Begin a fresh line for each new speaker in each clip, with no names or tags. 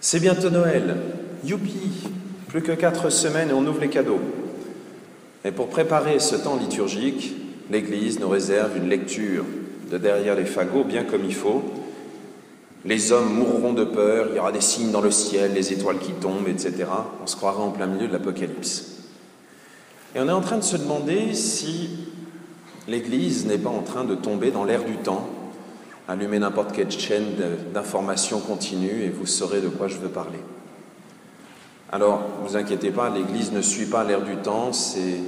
C'est bientôt Noël. Youpi! Plus que 4 semaines et on ouvre les cadeaux. Et pour préparer ce temps liturgique, l'Église nous réserve une lecture de derrière les fagots, bien comme il faut. Les hommes mourront de peur, il y aura des signes dans le ciel, les étoiles qui tombent, etc. On se croira en plein milieu de l'Apocalypse. Et on est en train de se demander si l'Église n'est pas en train de tomber dans l'air du temps. Allumez n'importe quelle chaîne d'information continue et vous saurez de quoi je veux parler. Alors, ne vous inquiétez pas, l'Église ne suit pas l'air du temps. Ces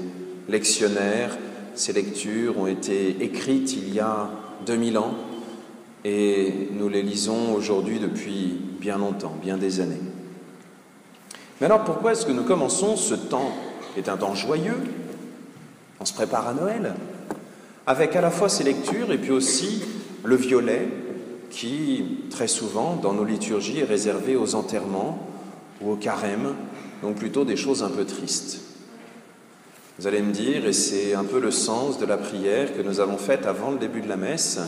lectionnaires, ces lectures ont été écrites il y a 2000 ans et nous les lisons aujourd'hui depuis bien longtemps, bien des années. Mais alors, pourquoi est-ce que nous commençons ce temps qui est un temps joyeux? On se prépare à Noël, avec à la fois ces lectures et puis aussi le violet qui, très souvent, dans nos liturgies, est réservé aux enterrements ou au carême, donc plutôt des choses un peu tristes. Vous allez me dire, et c'est un peu le sens de la prière que nous avons faite avant le début de la messe,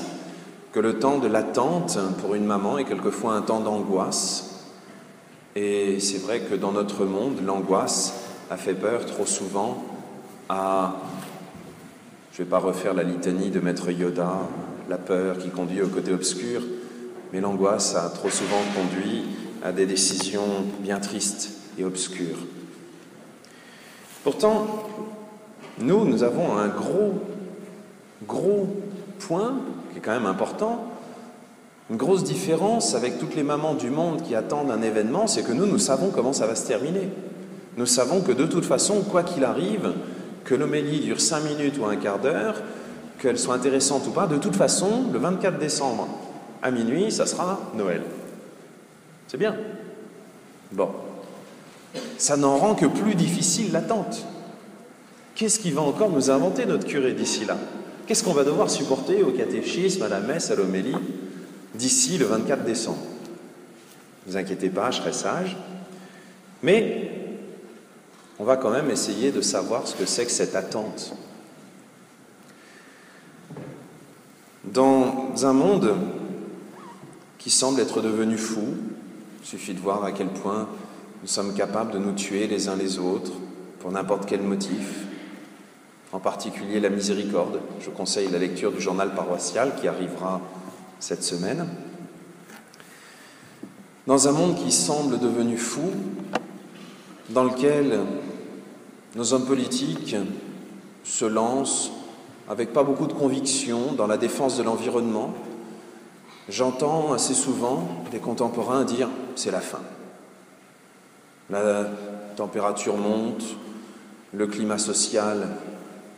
que le temps de l'attente pour une maman est quelquefois un temps d'angoisse. Et c'est vrai que dans notre monde, l'angoisse a fait peur trop souvent à... Je ne vais pas refaire la litanie de Maître Yoda, la peur qui conduit au côté obscur, mais l'angoisse a trop souvent conduit à des décisions bien tristes et obscures. Pourtant, nous avons un gros point, qui est quand même important, une grosse différence avec toutes les mamans du monde qui attendent un événement, c'est que nous savons comment ça va se terminer. Nous savons que de toute façon, quoi qu'il arrive, que l'homélie dure 5 minutes ou un quart d'heure, qu'elle soit intéressante ou pas, de toute façon, le 24 décembre à minuit, ça sera Noël. C'est bien. Bon. Ça n'en rend que plus difficile l'attente. Qu'est-ce qui va encore nous inventer notre curé d'ici là? Qu'est-ce qu'on va devoir supporter au catéchisme, à la messe, à l'homélie, d'ici le 24 décembre? Ne vous inquiétez pas, je serai sage. Mais on va quand même essayer de savoir ce que c'est que cette attente. Dans un monde qui semble être devenu fou, il suffit de voir à quel point nous sommes capables de nous tuer les uns les autres pour n'importe quel motif, en particulier la miséricorde. Je vous conseille la lecture du journal paroissial qui arrivera cette semaine. Dans un monde qui semble devenu fou, dans lequel nos hommes politiques se lancent avec pas beaucoup de conviction dans la défense de l'environnement, j'entends assez souvent des contemporains dire « c'est la fin ». La température monte, le climat social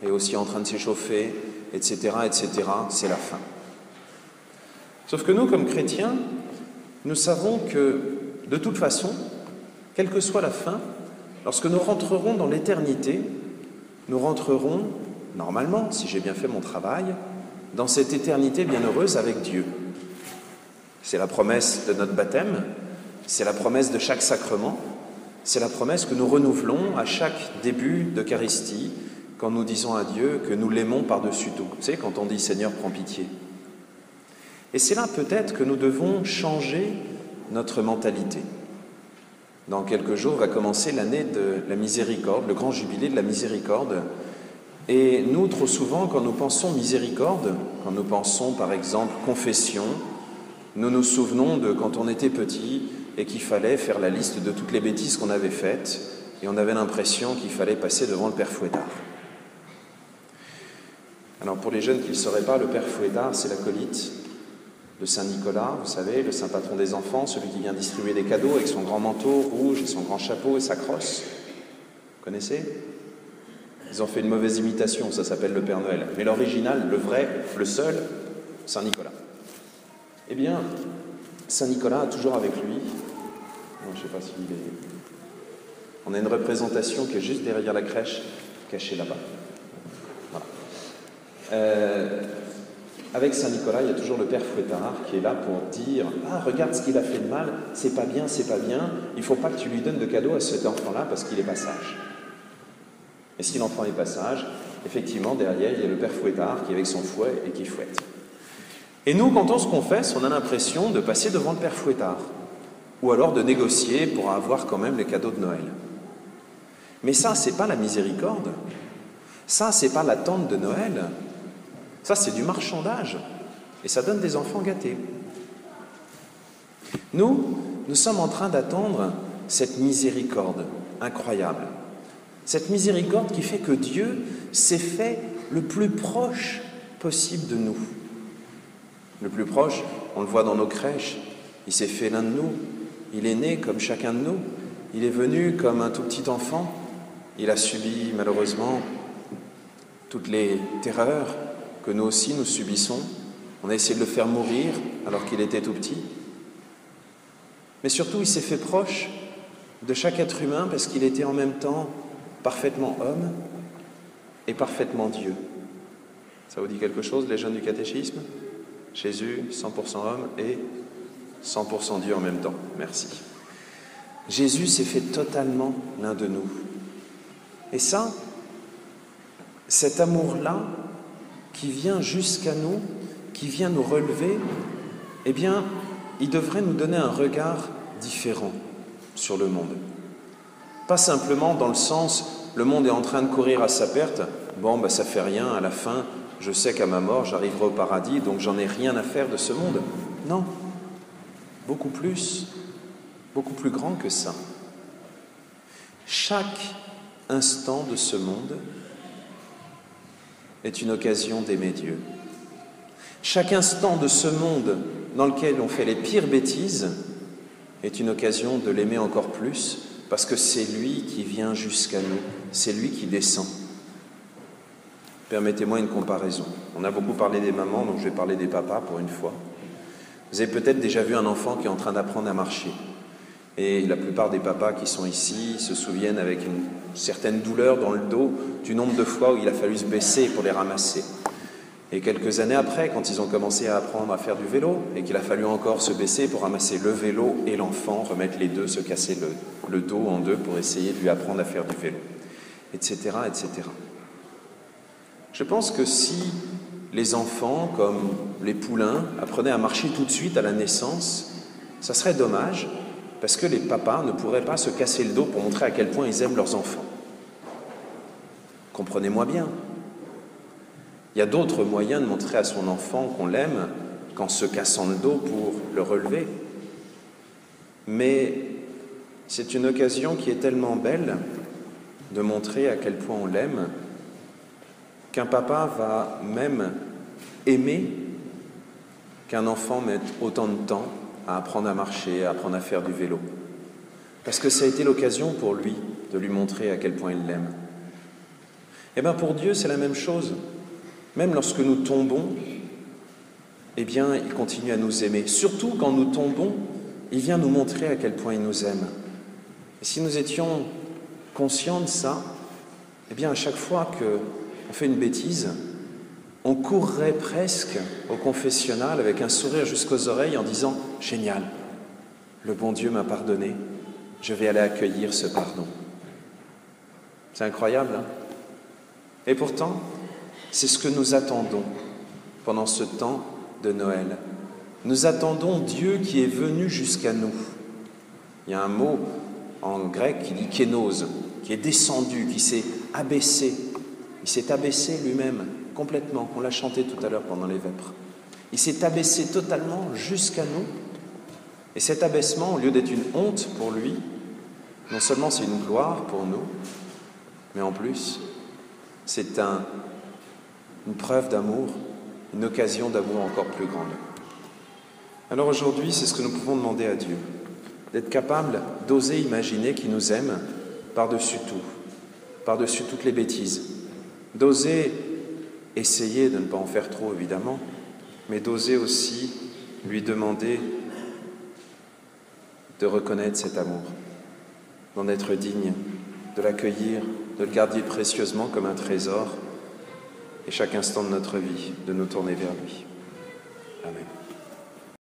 est aussi en train de s'échauffer, etc., c'est la fin. Sauf que nous, comme chrétiens, nous savons que, de toute façon, quelle que soit la fin, lorsque nous rentrerons dans l'éternité, nous rentrerons, normalement, si j'ai bien fait mon travail, dans cette éternité bienheureuse avec Dieu. C'est la promesse de notre baptême, c'est la promesse de chaque sacrement, c'est la promesse que nous renouvelons à chaque début d'Eucharistie, quand nous disons à Dieu que nous l'aimons par-dessus tout. Vous savez, quand on dit « Seigneur, prends pitié ». Et c'est là peut-être que nous devons changer notre mentalité. Dans quelques jours va commencer l'année de la miséricorde, le grand jubilé de la miséricorde. Et nous, trop souvent, quand nous pensons miséricorde, quand nous pensons par exemple confession, nous nous souvenons de quand on était petit et qu'il fallait faire la liste de toutes les bêtises qu'on avait faites et on avait l'impression qu'il fallait passer devant le Père Fouettard. Alors pour les jeunes qui ne le sauraient pas, le Père Fouettard, c'est l'acolyte de Saint-Nicolas, vous savez, le saint patron des enfants, celui qui vient distribuer des cadeaux avec son grand manteau rouge et son grand chapeau et sa crosse. Vous connaissez? Ils ont fait une mauvaise imitation, ça s'appelle le Père Noël. Mais l'original, le vrai, le seul, Saint-Nicolas. Eh bien, Saint-Nicolas a toujours avec lui, je ne sais pas s'il est... On a une représentation qui est juste derrière la crèche, cachée là-bas. Voilà. Avec Saint-Nicolas, il y a toujours le Père Fouettard qui est là pour dire « Ah, regarde ce qu'il a fait de mal, c'est pas bien, il ne faut pas que tu lui donnes de cadeaux à cet enfant-là parce qu'il n'est pas sage. » Et si l'enfant est pas sage, effectivement, derrière, il y a le Père Fouettard qui est avec son fouet et qui fouette. Et nous, quand on se confesse, on a l'impression de passer devant le Père Fouettard. ou alors de négocier pour avoir quand même les cadeaux de Noël. Mais ça, c'est pas la miséricorde. Ça, c'est pas l'attente de Noël. Ça, c'est du marchandage. Et ça donne des enfants gâtés. Nous sommes en train d'attendre cette miséricorde incroyable. Cette miséricorde qui fait que Dieu s'est fait le plus proche possible de nous. Le plus proche, on le voit dans nos crèches, il s'est fait l'un de nous. Il est né comme chacun de nous. Il est venu comme un tout petit enfant. Il a subi malheureusement toutes les terreurs que nous aussi nous subissons. On a essayé de le faire mourir alors qu'il était tout petit. Mais surtout, il s'est fait proche de chaque être humain parce qu'il était en même temps parfaitement homme et parfaitement Dieu. Ça vous dit quelque chose, les jeunes du catéchisme? Jésus, 100% homme et 100% Dieu en même temps. Merci. Jésus s'est fait totalement l'un de nous. Et ça, cet amour-là, qui vient jusqu'à nous, qui vient nous relever, eh bien, il devrait nous donner un regard différent sur le monde. Pas simplement dans le sens, le monde est en train de courir à sa perte, bon, ça fait rien, à la fin, je sais qu'à ma mort, j'arriverai au paradis, donc j'en ai rien à faire de ce monde. Non, beaucoup plus grand que ça. Chaque instant de ce monde est une occasion d'aimer Dieu. Chaque instant de ce monde dans lequel on fait les pires bêtises est une occasion de l'aimer encore plus, parce que c'est lui qui vient jusqu'à nous, c'est lui qui descend. Permettez-moi une comparaison. On a beaucoup parlé des mamans, donc je vais parler des papas pour une fois. Vous avez peut-être déjà vu un enfant qui est en train d'apprendre à marcher. Et la plupart des papas qui sont ici se souviennent avec une certaine douleur dans le dos du nombre de fois où il a fallu se baisser pour les ramasser. Et quelques années après, quand ils ont commencé à apprendre à faire du vélo et qu'il a fallu encore se baisser pour ramasser le vélo et l'enfant, remettre les deux, se casser le dos en deux pour essayer de lui apprendre à faire du vélo, etc., etc. Je pense que si les enfants, comme les poulains, apprenaient à marcher tout de suite à la naissance, ça serait dommage, parce que les papas ne pourraient pas se casser le dos pour montrer à quel point ils aiment leurs enfants. Comprenez-moi bien. Il y a d'autres moyens de montrer à son enfant qu'on l'aime qu'en se cassant le dos pour le relever. Mais c'est une occasion qui est tellement belle de montrer à quel point on l'aime qu'un papa va même aimer qu'un enfant mette autant de temps à apprendre à marcher, à apprendre à faire du vélo. Parce que ça a été l'occasion pour lui de lui montrer à quel point il l'aime. Eh bien pour Dieu, c'est la même chose. Même lorsque nous tombons, eh bien, il continue à nous aimer. Surtout quand nous tombons, il vient nous montrer à quel point il nous aime. Et si nous étions conscients de ça, eh bien, à chaque fois qu'on fait une bêtise, on courrait presque au confessionnal avec un sourire jusqu'aux oreilles en disant « Génial, le bon Dieu m'a pardonné, je vais aller accueillir ce pardon. » C'est incroyable, hein? Et pourtant, c'est ce que nous attendons pendant ce temps de Noël. Nous attendons Dieu qui est venu jusqu'à nous. Il y a un mot en grec qui dit kénose, qui est descendu, qui s'est abaissé. Il s'est abaissé lui-même, complètement. On l'a chanté tout à l'heure pendant les vêpres. Il s'est abaissé totalement jusqu'à nous. Et cet abaissement, au lieu d'être une honte pour lui, non seulement c'est une gloire pour nous, mais en plus, c'est une preuve d'amour, une occasion d'amour encore plus grande. Alors aujourd'hui, c'est ce que nous pouvons demander à Dieu, d'être capable d'oser imaginer qu'il nous aime par-dessus tout, par-dessus toutes les bêtises, d'oser essayer de ne pas en faire trop évidemment, mais d'oser aussi lui demander de reconnaître cet amour, d'en être digne, de l'accueillir, de le garder précieusement comme un trésor, et chaque instant de notre vie, de nous tourner vers lui. Amen.